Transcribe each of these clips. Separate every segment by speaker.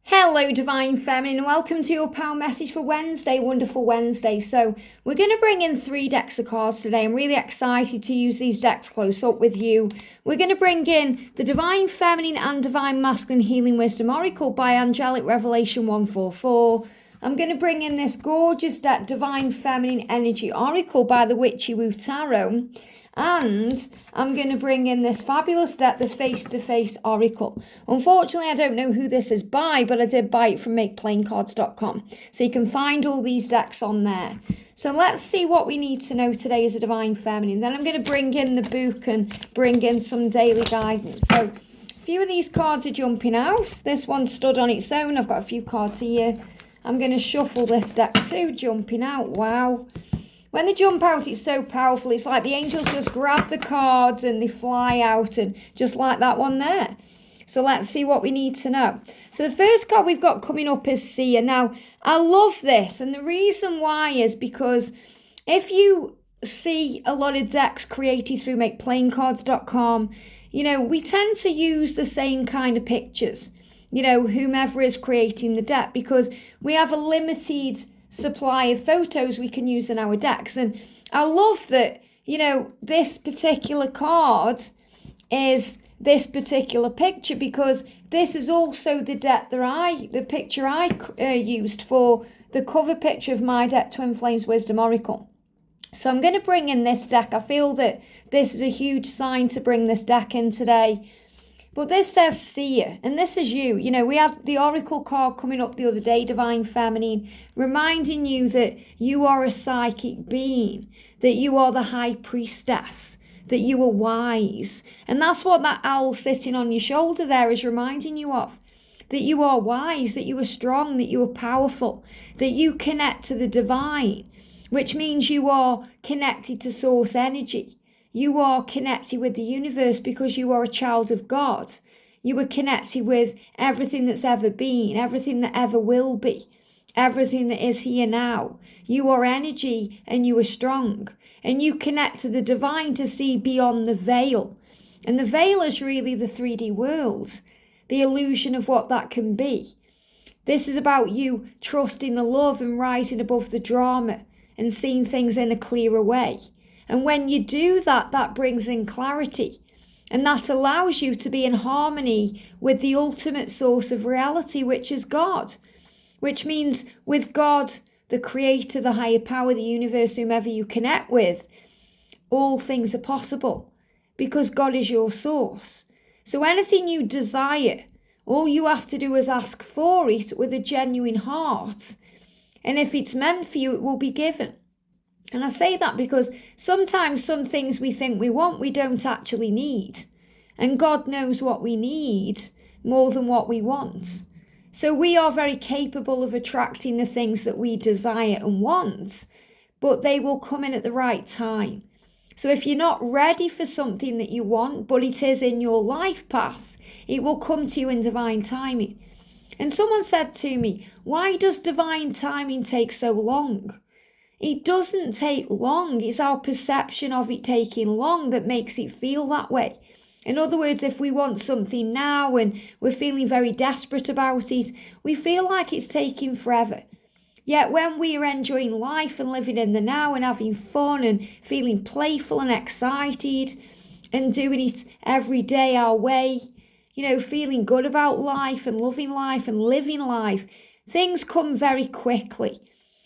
Speaker 1: Hello, Divine Feminine, and welcome to your power message for Wednesday, Wonderful Wednesday. So we're going to bring in 3 decks of cards today. I'm really excited to use these decks close up with you. We're going to bring in the Divine Feminine and Divine Masculine Healing Wisdom Oracle by Angelic Revelation 144. I'm going to bring in this gorgeous deck, Divine Feminine Energy Oracle by the Witchy Woo Tarot. And I'm going to bring in this fabulous deck, the Face-to-Face Oracle. Unfortunately, I don't know who this is by, but I did buy it from MakePlayingCards.com. So you can find all these decks on there. So let's see what we need to know today as a Divine Feminine. Then I'm going to bring in the book and bring in some daily guidance. So a few of these cards are jumping out. This one stood on its own. I've got a few cards here. I'm going to shuffle this deck too, jumping out. Wow. When they jump out, it's so powerful. It's like the angels just grab the cards and they fly out, and just like that one there. So let's see what we need to know. So the first card we've got coming up is Seer. Now, I love this, and the reason why is because if you see a lot of decks created through MakePlayingCards.com, we tend to use the same kind of pictures, whomever is creating the deck, because we have a limited supply of photos we can use in our decks. And I love that, this particular card is this particular picture, because this is also the deck the picture I used for the cover picture of my deck, Twin Flames Wisdom Oracle. So I'm going to bring in this deck. I feel that this is a huge sign to bring this deck in today. But this says Seer, and this is you. We had the Oracle card coming up the other day, Divine Feminine, reminding you that you are a psychic being, that you are the high priestess, that you are wise. And that's what that owl sitting on your shoulder there is reminding you of. That you are wise, that you are strong, that you are powerful, that you connect to the divine, which means you are connected to source energy. You are connected with the universe because you are a child of God. You are connected with everything that's ever been, everything that ever will be, everything that is here now. You are energy and you are strong. And you connect to the divine to see beyond the veil. And the veil is really the 3D world, the illusion of what that can be. This is about you trusting the love and rising above the drama and seeing things in a clearer way. And when you do that, that brings in clarity. And that allows you to be in harmony with the ultimate source of reality, which is God. Which means with God, the creator, the higher power, the universe, whomever you connect with, all things are possible. Because God is your source. So anything you desire, all you have to do is ask for it with a genuine heart. And if it's meant for you, it will be given. And I say that because sometimes some things we think we want, we don't actually need. And God knows what we need more than what we want. So we are very capable of attracting the things that we desire and want, but they will come in at the right time. So if you're not ready for something that you want, but it is in your life path, it will come to you in divine timing. And someone said to me, why does divine timing take so long? It doesn't take long. It's our perception of it taking long that makes it feel that way. In other words, if we want something now and we're feeling very desperate about it, we feel like it's taking forever. Yet when we are enjoying life and living in the now and having fun and feeling playful and excited and doing it every day our way, feeling good about life and loving life and living life, things come very quickly.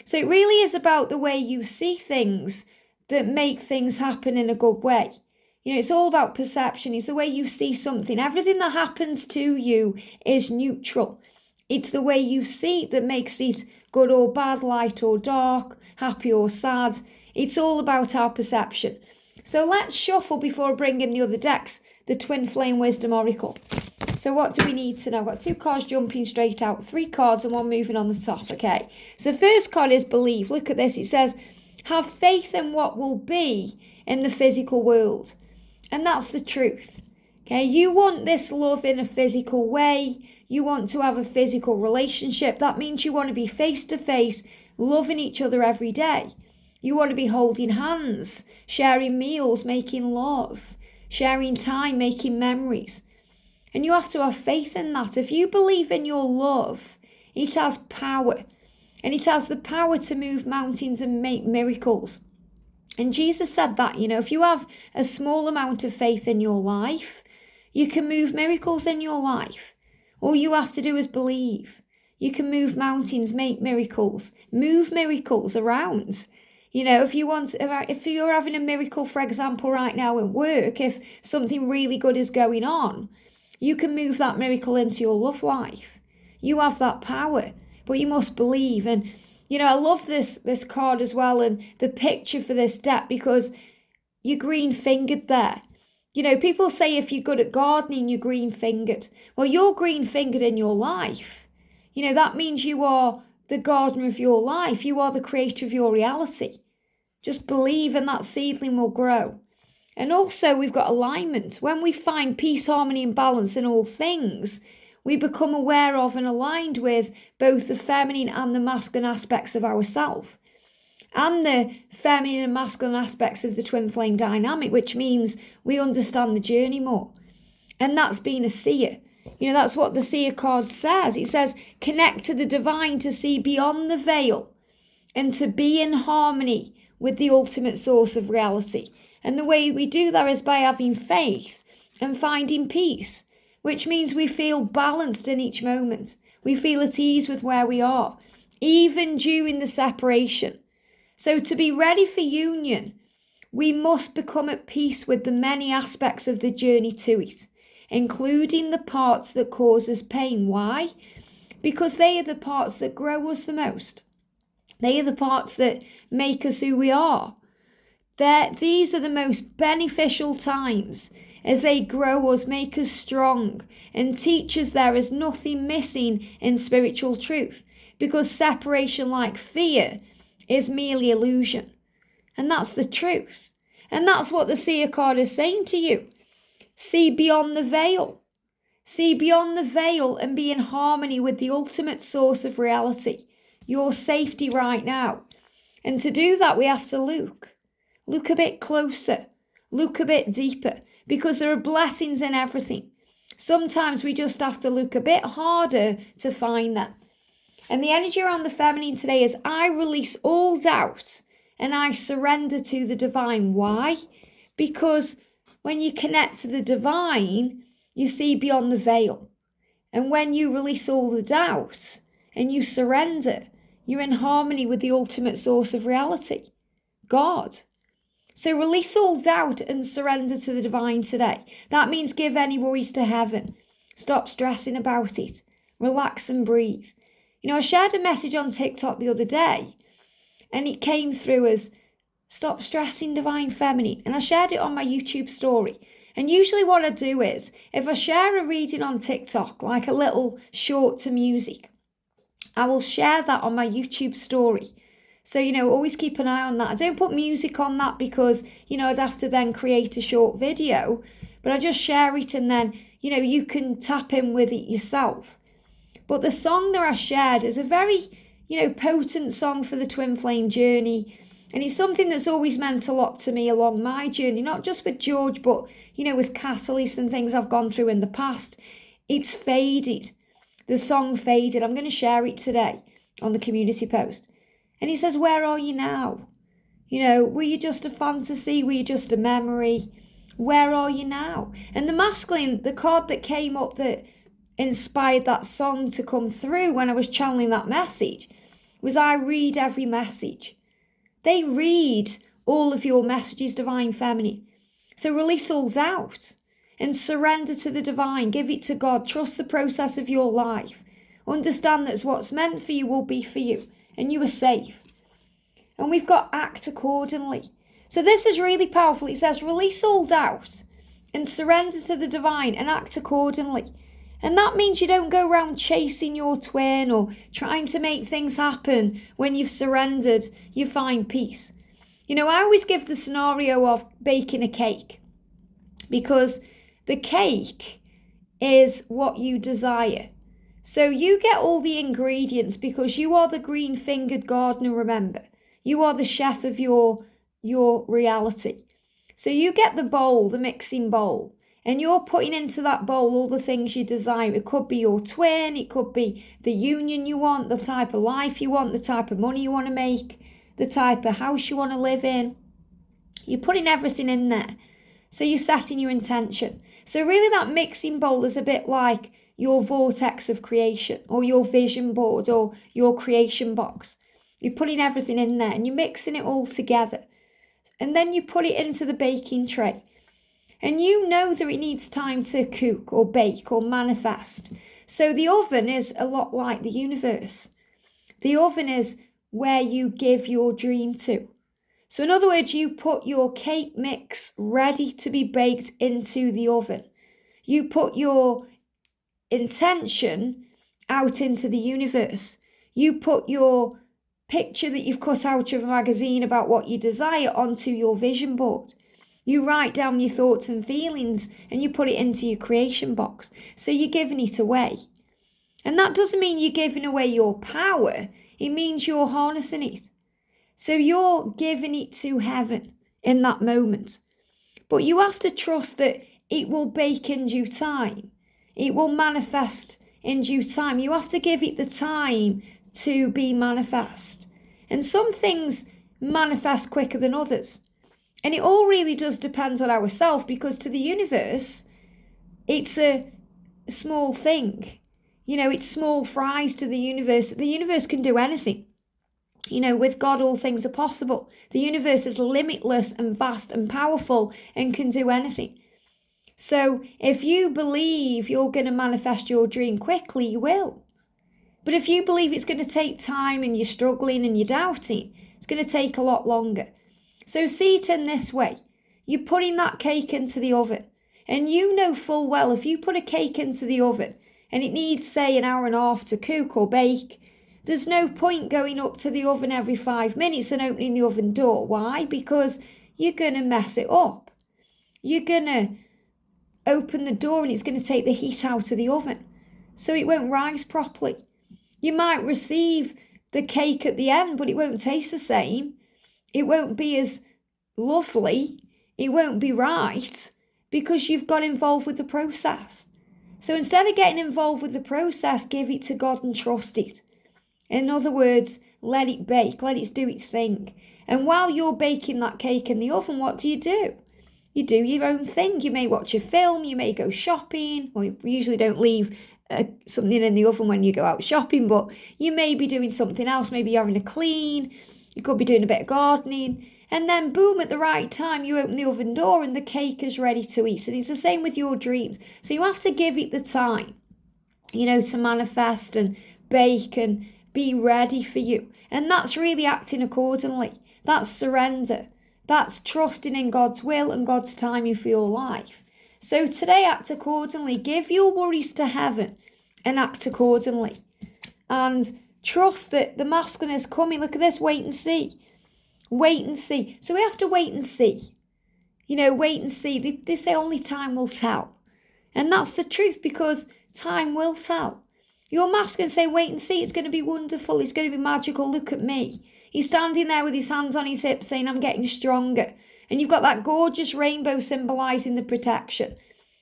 Speaker 1: So it really is about the way you see things that make things happen in a good way. It's all about perception. It's the way you see something. Everything that happens to you is neutral. It's the way you see it that makes it good or bad, light or dark, happy or sad. It's all about our perception. So let's shuffle before I bring in the other decks, the Twin Flame Wisdom Oracle. So what do we need to know? I've got 2 cards jumping straight out, 3 cards and 1 moving on the top, okay? So the first card is believe. Look at this. It says, have faith in what will be in the physical world. And that's the truth, okay? You want this love in a physical way. You want to have a physical relationship. That means you want to be face to face, loving each other every day. You want to be holding hands, sharing meals, making love, sharing time, making memories. And you have to have faith in that. If you believe in your love, it has power. And it has the power to move mountains and make miracles. And Jesus said that, if you have a small amount of faith in your life, you can move miracles in your life. All you have to do is believe. You can move mountains, make miracles, move miracles around. If you're having a miracle, for example, right now at work, if something really good is going on, you can move that miracle into your love life. You have that power, but you must believe. And, I love this card as well and the picture for this deck, because you're green-fingered there. People say if you're good at gardening, you're green-fingered. Well, you're green-fingered in your life. That means you are the gardener of your life. You are the creator of your reality. Just believe and that seedling will grow. And also we've got alignment. When we find peace, harmony and balance in all things, we become aware of and aligned with both the feminine and the masculine aspects of ourselves. And the feminine and masculine aspects of the twin flame dynamic, which means we understand the journey more. And that's being a seer. That's what the seer card says. It says, connect to the divine to see beyond the veil and to be in harmony with the ultimate source of reality. And the way we do that is by having faith and finding peace, which means we feel balanced in each moment. We feel at ease with where we are, even during the separation. So to be ready for union, we must become at peace with the many aspects of the journey to it, including the parts that cause us pain. Why? Because they are the parts that grow us the most. They are the parts that make us who we are. These are the most beneficial times, as they grow us, make us strong, and teach us there is nothing missing in spiritual truth, because separation, like fear, is merely illusion. And that's the truth. And that's what the seer card is saying to you. See beyond the veil. See beyond the veil and be in harmony with the ultimate source of reality, your safety right now. And to do that, we have to look a bit closer, look a bit deeper, because there are blessings in everything. Sometimes we just have to look a bit harder to find them. And the energy around the feminine today is, I release all doubt and I surrender to the divine. Why? Because when you connect to the divine, you see beyond the veil. And when you release all the doubt and you surrender, you're in harmony with the ultimate source of reality, God. So release all doubt and surrender to the divine today. That means give any worries to heaven. Stop stressing about it. Relax and breathe. I shared a message on TikTok the other day, and it came through as, stop stressing, divine feminine. And I shared it on my YouTube story. And usually what I do is, if I share a reading on TikTok, like a little short to music, I will share that on my YouTube story. So, always keep an eye on that. I don't put music on that because, I'd have to then create a short video. But I just share it and then, you can tap in with it yourself. But the song that I shared is a very, potent song for the twin flame journey. And it's something that's always meant a lot to me along my journey, not just with George, but, with catalysts and things I've gone through in the past. It's faded. The song faded. I'm going to share it today on the community post. And he says, where are you now? Were you just a fantasy? Were you just a memory? Where are you now? And the masculine, the card that came up that inspired that song to come through when I was channeling that message was, I read every message. They read all of your messages, divine feminine. So release all doubt and surrender to the divine. Give it to God. Trust the process of your life. Understand that what's meant for you will be for you. And you are safe. And we've got act accordingly. So this is really powerful. It says, release all doubt and surrender to the divine and act accordingly. And that means you don't go around chasing your twin or trying to make things happen. When you've surrendered, you find peace. I always give the scenario of baking a cake, because the cake is what you desire. So you get all the ingredients because you are the green-fingered gardener, remember. You are the chef of your reality. So you get the bowl, the mixing bowl, And you're putting into that bowl all the things you desire. It could be your twin, it could be the union you want, the type of life you want, the type of money you want to make, the type of house you want to live in. You're putting everything in there. So you're setting your intention. So really that mixing bowl is a bit like your vortex of creation, or your vision board, or your creation box. You're putting everything in there and you're mixing it all together. And then you put it into the baking tray. And you know that it needs time to cook or bake or manifest. So the oven is a lot like the universe. The oven is where you give your dream to. So in other words, you put your cake mix ready to be baked into the oven. You put your intention out into the universe. You put your picture that you've cut out of a magazine about what you desire onto your vision board. You write down your thoughts and feelings and you put it into your creation box. So you're giving it away. And that doesn't mean you're giving away your power. It means you're harnessing it. So you're giving it to heaven in that moment. But you have to trust that it will bake in due time. It will manifest in due time. You have to give it the time to be manifest. And some things manifest quicker than others. And it all really does depend on ourselves, because to the universe, it's a small thing. You know, it's small fries to the universe. The universe can do anything. You know, with God, all things are possible. The universe is limitless and vast and powerful and can do anything. So if you believe you're going to manifest your dream quickly, you will. But if you believe it's going to take time and you're struggling and you're doubting, it's going to take a lot longer. So see it in this way. You're putting that cake into the oven. And you know full well, if you put a cake into the oven and it needs, say, an hour and a half to cook or bake, there's no point going up to the oven every 5 minutes and opening the oven door. Why? Because you're going to mess it up. You're going to open the door and it's going to take the heat out of the oven. So it won't rise properly. You might receive the cake at the end, but it won't taste the same. It won't be as lovely. It won't be right because you've got involved with the process. So instead of getting involved with the process, give it to God and trust it. In other words, let it bake, let it do its thing. And while you're baking that cake in the oven, what do? You do your own thing. You may watch a film, you may go shopping. Well, you usually don't leave something in the oven when you go out shopping, but you may be doing something else. Maybe you're having a clean, you could be doing a bit of gardening. And then boom, at the right time, you open the oven door and the cake is ready to eat. And it's the same with your dreams. So you have to give it the time, you know, to manifest and bake and be ready for you. And that's really acting accordingly. That's surrender. That's trusting in God's will and God's timing for your life. So today, act accordingly. Give your worries to heaven and act accordingly. And trust that the masculine is coming. Look at this, wait and see. Wait and see. So we have to wait and see. You know, wait and see. They say only time will tell. And that's the truth, because time will tell. Your masculine say, wait and see, it's going to be wonderful, it's going to be magical, look at me. He's standing there with his hands on his hips saying, I'm getting stronger. And you've got that gorgeous rainbow symbolising the protection.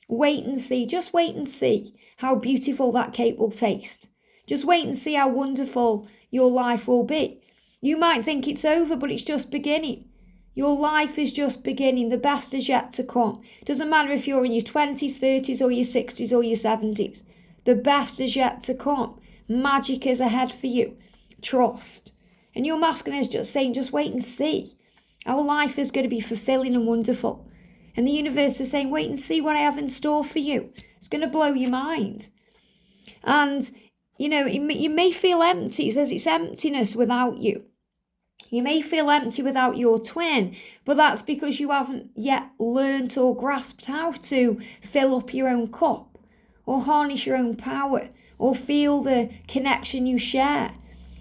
Speaker 1: Wait and see, just wait and see how beautiful that cake will taste. Just wait and see how wonderful your life will be. You might think it's over, but it's just beginning. Your life is just beginning. The best is yet to come. It doesn't matter if you're in your 20s, 30s, or your 60s, or your 70s. The best is yet to come. Magic is ahead for you. Trust. And your masculine is just saying, just wait and see. Our life is going to be fulfilling and wonderful. And the universe is saying, wait and see what I have in store for you. It's going to blow your mind. And, you know, you may feel empty. It says it's emptiness without you. You may feel empty without your twin, but that's because you haven't yet learnt or grasped how to fill up your own cup, or harness your own power, or feel the connection you share.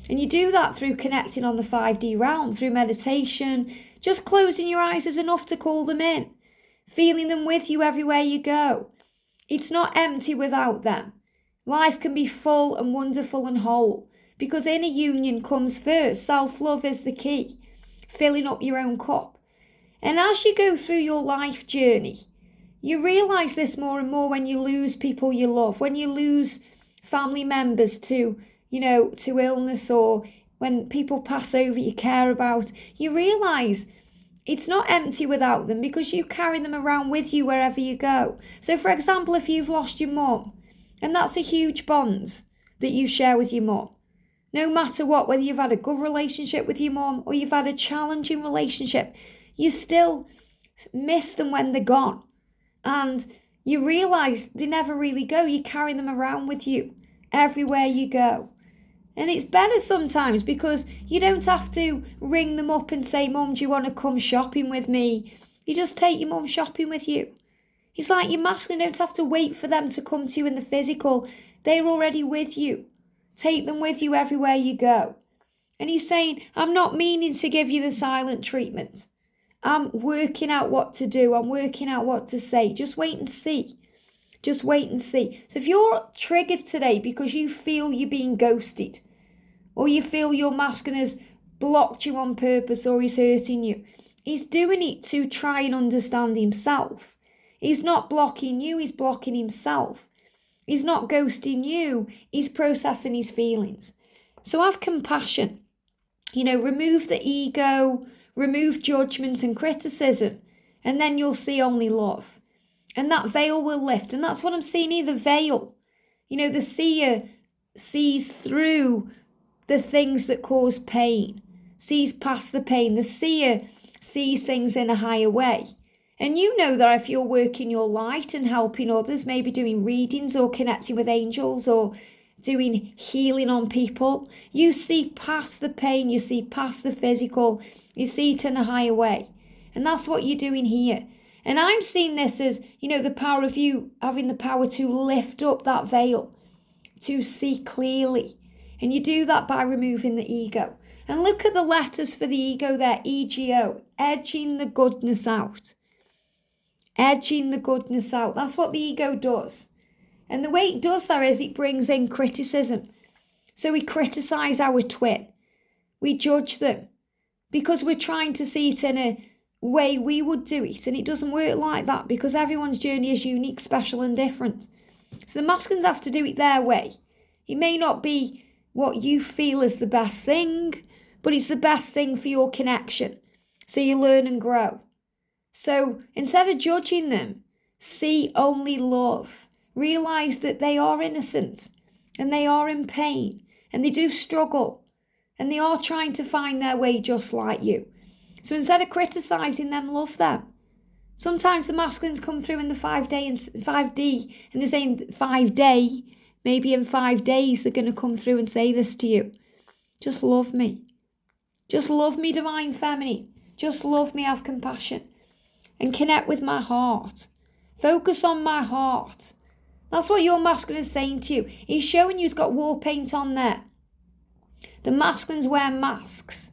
Speaker 1: And you do that through connecting on the 5D realm, through meditation. Just closing your eyes is enough to call them in. Feeling them with you everywhere you go. It's not empty without them. Life can be full and wonderful and whole, because inner union comes first. Self-love is the key. Filling up your own cup. And as you go through your life journey, You realise this more and more when you lose people you love, when you lose family members to illness, or when people pass over you care about. You realise it's not empty without them because you carry them around with you wherever you go. So, for example, if you've lost your mum, and that's a huge bond that you share with your mum, no matter what, whether you've had a good relationship with your mum or you've had a challenging relationship, you still miss them when they're gone. And you realise they never really go. You carry them around with you everywhere you go. And it's better sometimes because you don't have to ring them up and say, Mum, do you want to come shopping with me? You just take your mum shopping with you. It's like your masculine don't have to wait for them to come to you in the physical. They're already with you. Take them with you everywhere you go. And he's saying, I'm not meaning to give you the silent treatment. I'm working out what to do. I'm working out what to say. Just wait and see. Just wait and see. So if you're triggered today because you feel you're being ghosted, or you feel your masculine has blocked you on purpose, or he's hurting you, he's doing it to try and understand himself. He's not blocking you, he's blocking himself. He's not ghosting you, he's processing his feelings. So have compassion. Remove the ego, remove judgment and criticism, and then you'll see only love. And that veil will lift. And that's what I'm seeing here, the veil. The seer sees through the things that cause pain, sees past the pain. The seer sees things in a higher way. And you know that if you're working your light and helping others, maybe doing readings or connecting with angels or doing healing on people, you see past the pain, you see past the physical, you see it in a higher way. And that's what you're doing here. And I'm seeing this as, the power of you having the power to lift up that veil, to see clearly. And you do that by removing the ego. And look at the letters for the ego there, EGO, edging the goodness out. Edging the goodness out. That's what the ego does. And the way it does that is it brings in criticism. So we criticise our twin. We judge them because we're trying to see it in a way we would do it, and it doesn't work like that because everyone's journey is unique, special and different. So the masculines have to do it their way. It may not be what you feel is the best thing, but it's the best thing for your connection, so you learn and grow. So instead of judging them, see only love. Realise that they are innocent and they are in pain and they do struggle and they are trying to find their way just like you. So instead of criticising them, love them. Sometimes the masculines come through in the 5D and they're saying 5 day, maybe in 5 days they're going to come through and say this to you. Just love me. Just love me, divine feminine. Just love me, have compassion. And connect with my heart. Focus on my heart. That's what your masculine is saying to you. He's showing you he's got war paint on there. The masculines wear masks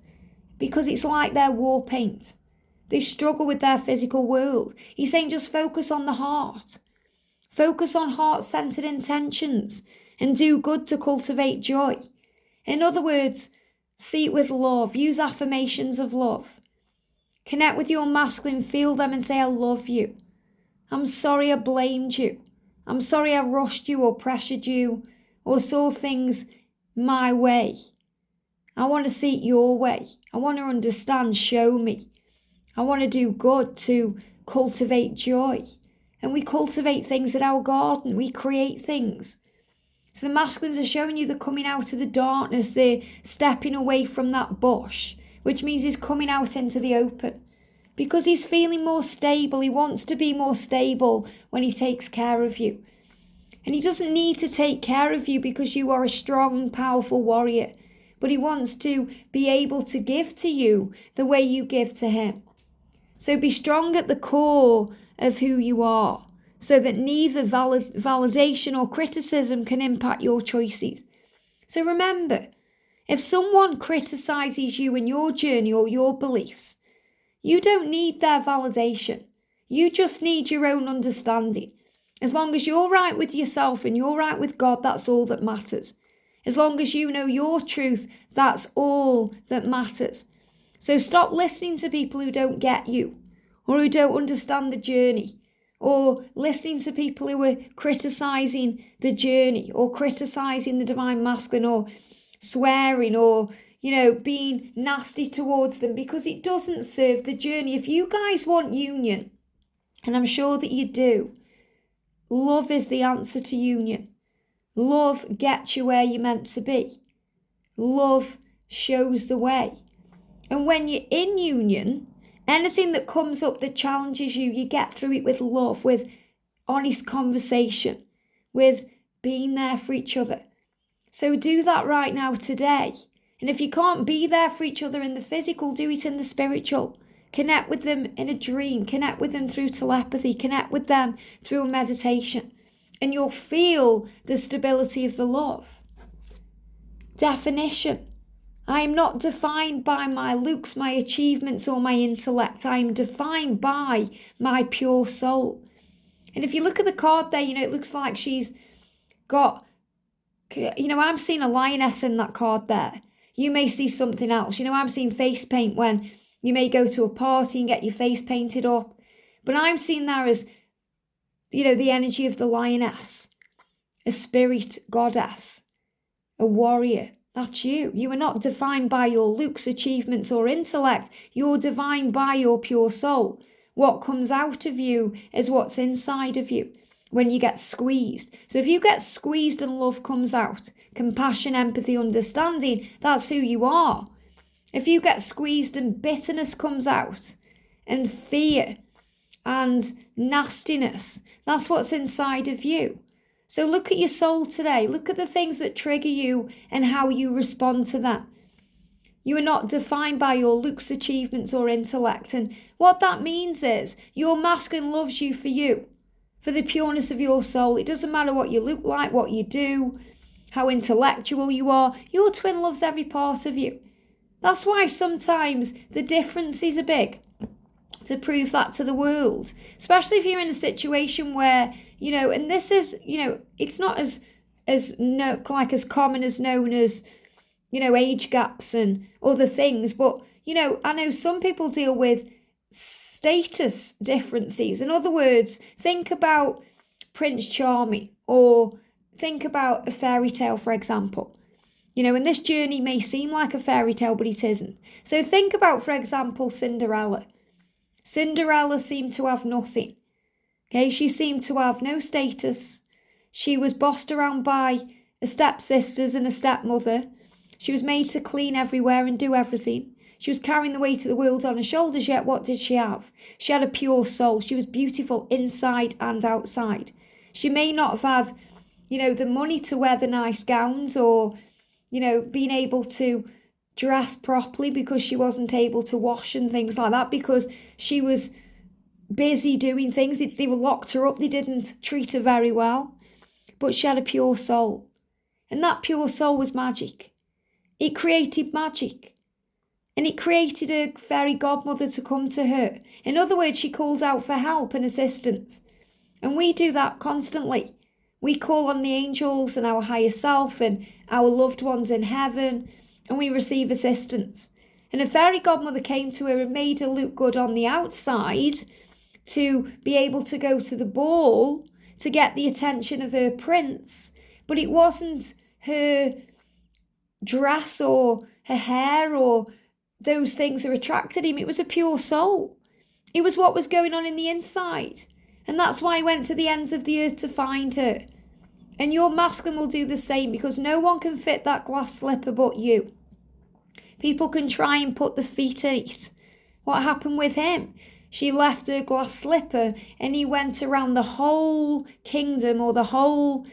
Speaker 1: because it's like their war paint. They struggle with their physical world. He's saying just focus on the heart. Focus on heart-centered intentions and do good to cultivate joy. In other words, see it with love. Use affirmations of love. Connect with your masculine, feel them and say, I love you. I'm sorry I blamed you. I'm sorry I rushed you or pressured you or saw things my way. I want to see it your way. I want to understand, show me. I want to do good to cultivate joy. And we cultivate things in our garden. We create things. So the masculines are showing you they're coming out of the darkness. They're stepping away from that bush, which means he's coming out into the open. Because he's feeling more stable. He wants to be more stable when he takes care of you. And he doesn't need to take care of you because you are a strong, powerful warrior. But he wants to be able to give to you the way you give to him. So be strong at the core of who you are, so that neither validation or criticism can impact your choices. So remember, if someone criticizes you in your journey or your beliefs, you don't need their validation. You just need your own understanding. As long as you're right with yourself and you're right with God, that's all that matters. As long as you know your truth, that's all that matters. So stop listening to people who don't get you or who don't understand the journey or listening to people who are criticizing the journey or criticizing the divine masculine or swearing or, being nasty towards them, because it doesn't serve the journey. If you guys want union, and I'm sure that you do, love is the answer to union. Love gets you where you're meant to be. Love shows the way. And when you're in union, anything that comes up that challenges you, you get through it with love, with honest conversation, with being there for each other. So do that right now today. And if you can't be there for each other in the physical, do it in the spiritual. Connect with them in a dream. Connect with them through telepathy. Connect with them through a meditation. And you'll feel the stability of the love. Definition. I am not defined by my looks, my achievements, or my intellect. I am defined by my pure soul. And if you look at the card there, it looks like she's got, I'm seeing a lioness in that card there. You may see something else. I'm seeing face paint when you may go to a party and get your face painted up. But I'm seeing there as, the energy of the lioness, a spirit goddess, a warrior. That's you. You are not defined by your looks, achievements, or intellect. You're defined by your pure soul. What comes out of you is what's inside of you when you get squeezed. So if you get squeezed and love comes out, compassion, empathy, understanding, that's who you are. If you get squeezed and bitterness comes out, and fear and nastiness, that's what's inside of you. So look at your soul today. Look at the things that trigger you and how you respond to them. You are not defined by your looks, achievements, or intellect. And what that means is your masculine loves you, for the pureness of your soul. It doesn't matter what you look like, what you do, how intellectual you are. Your twin loves every part of you. That's why sometimes the differences are big, to prove that to the world. Especially if you're in a situation where, and this is, it's not as common as known as, age gaps and other things. But, I know some people deal with status differences. In other words, think about Prince Charming, or think about a fairy tale, for example. And this journey may seem like a fairy tale, but it isn't. So think about, for example, Cinderella. Cinderella seemed to have nothing. Okay, she seemed to have no status. She was bossed around by a stepsisters and a stepmother. She was made to clean everywhere and do everything. She was carrying the weight of the world on her shoulders, yet what did she have? She had a pure soul. She was beautiful inside and outside. She may not have had, the money to wear the nice gowns or, being able to dress properly because she wasn't able to wash and things like that, because she was busy doing things. They were locked her up. They didn't treat her very well. But she had a pure soul. And that pure soul was magic. It created magic. And it created a fairy godmother to come to her. In other words, she called out for help and assistance. And we do that constantly. We call on the angels and our higher self and our loved ones in heaven, and we receive assistance. And a fairy godmother came to her and made her look good on the outside to be able to go to the ball to get the attention of her prince. But it wasn't her dress or her hair or those things that attracted him. It was a pure soul. It was what was going on in the inside. And that's why he went to the ends of the earth to find her. And your masculine will do the same, because no one can fit that glass slipper but you. People can try and put the feet in it. What happened with him? She left her glass slipper and he went around the whole kingdom or the whole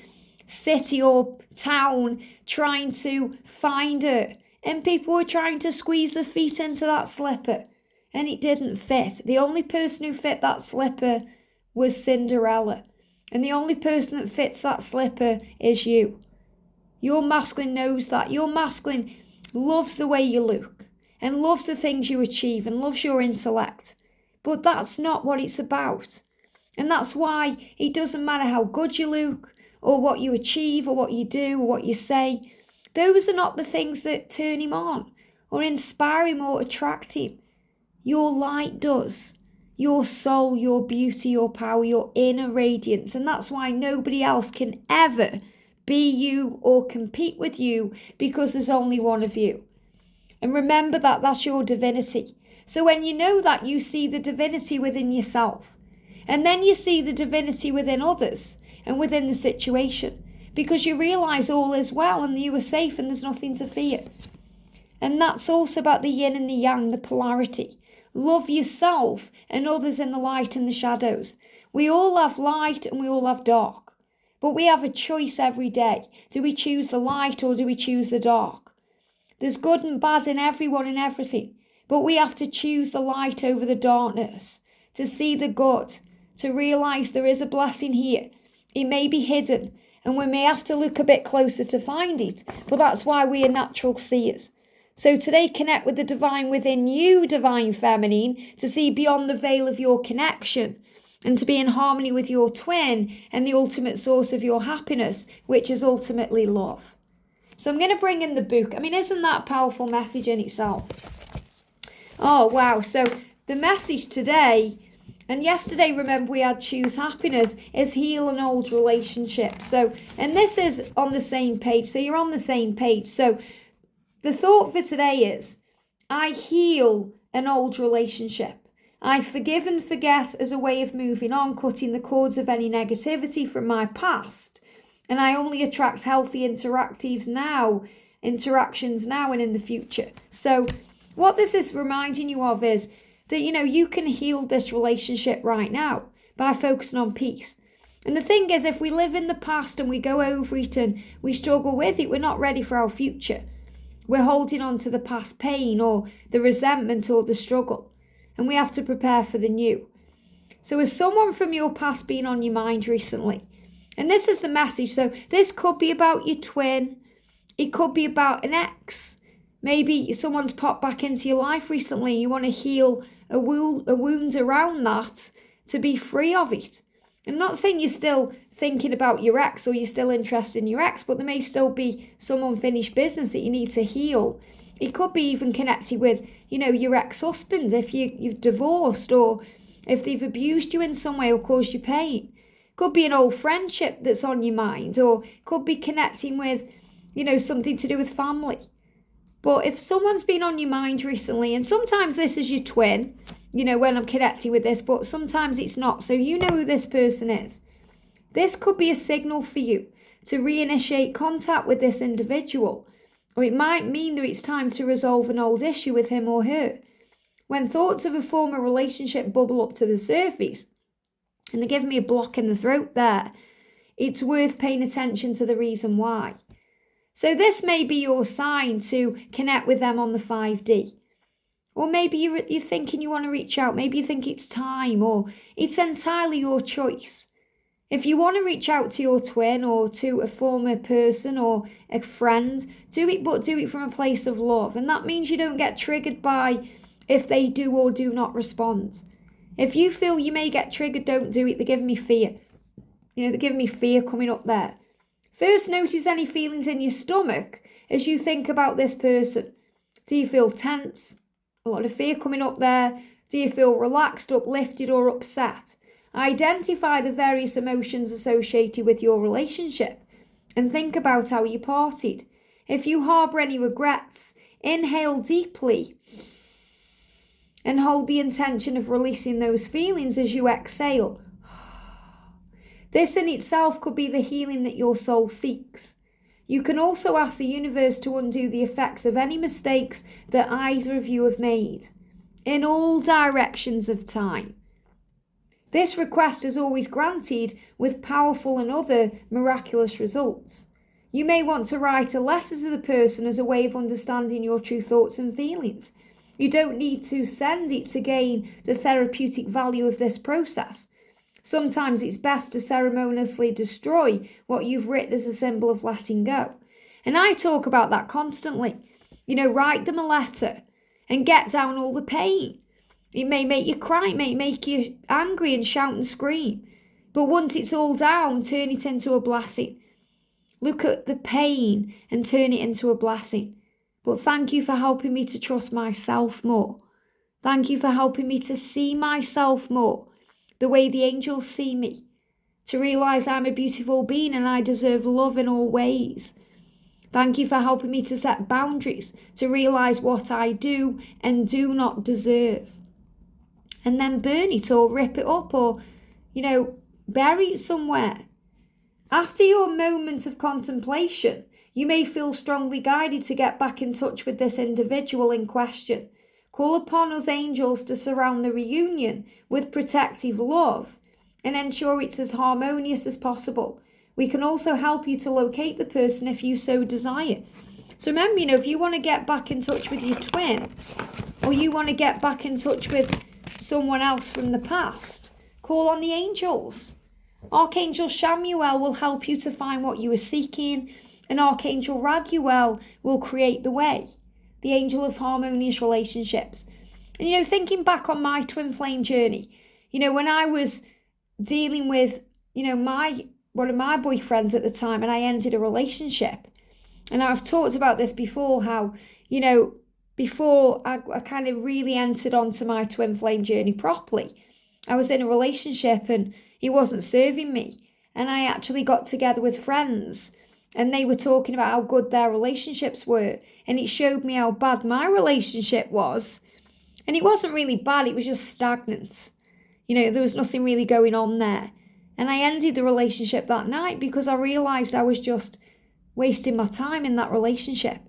Speaker 1: city or town trying to find her. And people were trying to squeeze the feet into that slipper and it didn't fit. The only person who fit that slipper was Cinderella. And the only person that fits that slipper is you. Your masculine knows that. Your masculine loves the way you look and loves the things you achieve and loves your intellect. But that's not what it's about. And that's why it doesn't matter how good you look or what you achieve or what you do or what you say. Those are not the things that turn him on or inspire him or attract him. Your light does. your soul, your beauty, your power, your inner radiance. And that's why nobody else can ever be you or compete with you, because there's only one of you. And remember that that's your divinity. So when you know that, you see the divinity within yourself. And then you see the divinity within others and within the situation, because you realize all is well and you are safe and there's nothing to fear. And that's also about the yin and the yang, the polarity. Love yourself and others in the light and the shadows. We all have light and we all have dark. But we have a choice every day. Do we choose the light or do we choose the dark? There's good and bad in everyone and everything. But we have to choose the light over the darkness. To see the good. To realise there is a blessing here. It may be hidden. And we may have to look a bit closer to find it. But that's why we are natural seers. So today, connect with the divine within you, divine feminine, to see beyond the veil of your connection and to be in harmony with your twin and the ultimate source of your happiness, which is ultimately love. So I'm going to bring in the book. I mean, isn't that a powerful message in itself? Oh, wow. So the message today, and yesterday, remember, we had choose happiness, is heal an old relationship. So, and this is on the same page. So you're on the same page. So the thought for today is, I heal an old relationship. I forgive and forget as a way of moving on, cutting the cords of any negativity from my past. And I only attract healthy interactions now and in the future. So what this is reminding you of is that, you can heal this relationship right now by focusing on peace. And the thing is, if we live in the past and we go over it and we struggle with it, we're not ready for our future. We're holding on to the past pain or the resentment or the struggle. And we have to prepare for the new. So has someone from your past been on your mind recently? And this is the message. So this could be about your twin. It could be about an ex. Maybe someone's popped back into your life recently. You want to heal a wound around that to be free of it. I'm not saying you're still thinking about your ex or you're still interested in your ex, but there may still be some unfinished business that you need to heal. It could be even connected with, your ex-husband if you've divorced, or if they've abused you in some way or caused you pain. Could be an old friendship that's on your mind, or could be connecting with, something to do with family. But if someone's been on your mind recently, and sometimes this is your twin, when I'm connecting with this, but sometimes it's not. So you know who this person is. This could be a signal for you to reinitiate contact with this individual, or it might mean that it's time to resolve an old issue with him or her. When thoughts of a former relationship bubble up to the surface, and they give me a block in the throat there, it's worth paying attention to the reason why. So this may be your sign to connect with them on the 5D. Or maybe you're thinking you want to reach out. Maybe you think it's time, or it's entirely your choice. If you want to reach out to your twin or to a former person or a friend, do it, but do it from a place of love. And that means you don't get triggered by if they do or do not respond. If you feel you may get triggered, don't do it. They're giving me fear. They're giving me fear coming up there. First, notice any feelings in your stomach as you think about this person. Do you feel tense? A lot of fear coming up there. Do you feel relaxed, uplifted, or upset? Identify the various emotions associated with your relationship and think about how you parted. If you harbour any regrets, inhale deeply and hold the intention of releasing those feelings as you exhale. This in itself could be the healing that your soul seeks. You can also ask the universe to undo the effects of any mistakes that either of you have made in all directions of time. This request is always granted with powerful and other miraculous results. You may want to write a letter to the person as a way of understanding your true thoughts and feelings. You don't need to send it to gain the therapeutic value of this process. Sometimes it's best to ceremoniously destroy what you've written as a symbol of letting go. And I talk about that constantly. Write them a letter and get down all the pain. It may make you cry, it may make you angry and shout and scream. But once it's all down, turn it into a blessing. Look at the pain and turn it into a blessing. But thank you for helping me to trust myself more. Thank you for helping me to see myself more the way the angels see me, to realize I'm a beautiful being and I deserve love in all ways. Thank you for helping me to set boundaries, to realize what I do and do not deserve. And then burn it or rip it up or, bury it somewhere. After your moment of contemplation, you may feel strongly guided to get back in touch with this individual in question. Call upon us angels to surround the reunion with protective love and ensure it's as harmonious as possible. We can also help you to locate the person if you so desire. So remember, if you want to get back in touch with your twin, or you want to get back in touch with someone else from the past, call on the angels. Archangel Shamuel will help you to find what you are seeking, and Archangel Raguel will create the way, the angel of harmonious relationships. And thinking back on my twin flame journey, when I was dealing with, one of my boyfriends at the time, and I ended a relationship. And I've talked about this before, how, before I kind of really entered onto my twin flame journey properly, I was in a relationship and he wasn't serving me. And I actually got together with friends and they were talking about how good their relationships were. And it showed me how bad my relationship was. And it wasn't really bad, it was just stagnant. There was nothing really going on there. And I ended the relationship that night because I realised I was just wasting my time in that relationship.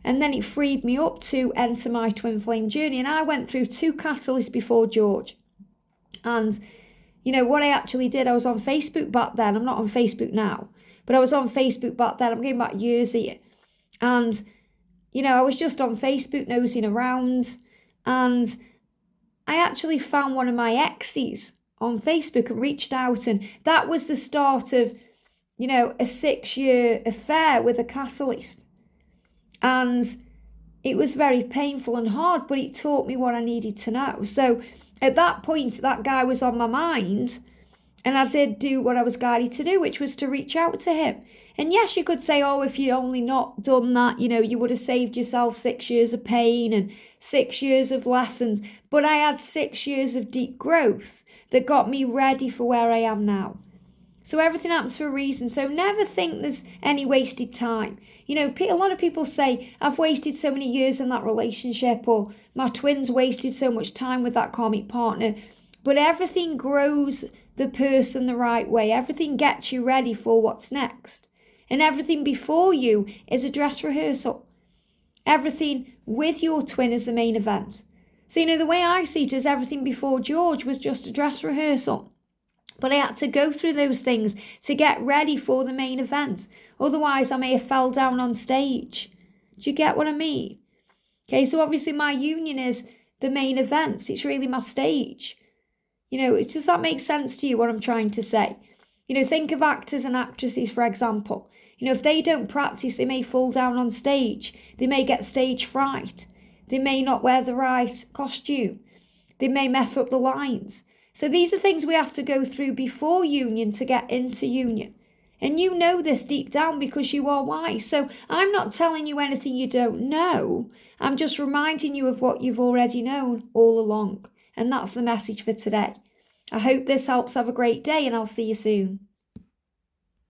Speaker 1: And then it freed me up to enter my twin flame journey. And I went through 2 catalysts before George. And, what I actually did, I was on Facebook back then. I'm not on Facebook now, but I was on Facebook back then. I'm going back years here. And, I was just on Facebook nosing around. And I actually found one of my exes on Facebook and reached out, and that was the start of, a 6-year affair with a catalyst. And it was very painful and hard, but it taught me what I needed to know. So at that point, that guy was on my mind, and I did do what I was guided to do, which was to reach out to him. And yes, you could say, oh, if you'd only not done that, you would have saved yourself 6 years of pain and 6 years of lessons. But I had 6 years of deep growth that got me ready for where I am now. So everything happens for a reason. So never think there's any wasted time. A lot of people say, I've wasted so many years in that relationship, or my twins wasted so much time with that karmic partner. But everything grows the person the right way. Everything gets you ready for what's next. And everything before you is a dress rehearsal. Everything with your twin is the main event. So, the way I see it is everything before George was just a dress rehearsal. But I had to go through those things to get ready for the main event. Otherwise, I may have fell down on stage. Do you get what I mean? Okay, so obviously my union is the main event. It's really my stage. Does that make sense to you, what I'm trying to say? Think of actors and actresses, for example. If they don't practice, they may fall down on stage. They may get stage fright. They may not wear the right costume. They may mess up the lines. So these are things we have to go through before union to get into union. And you know this deep down because you are wise. So I'm not telling you anything you don't know. I'm just reminding you of what you've already known all along. And that's the message for today. I hope this helps. Have a great day and I'll see you soon.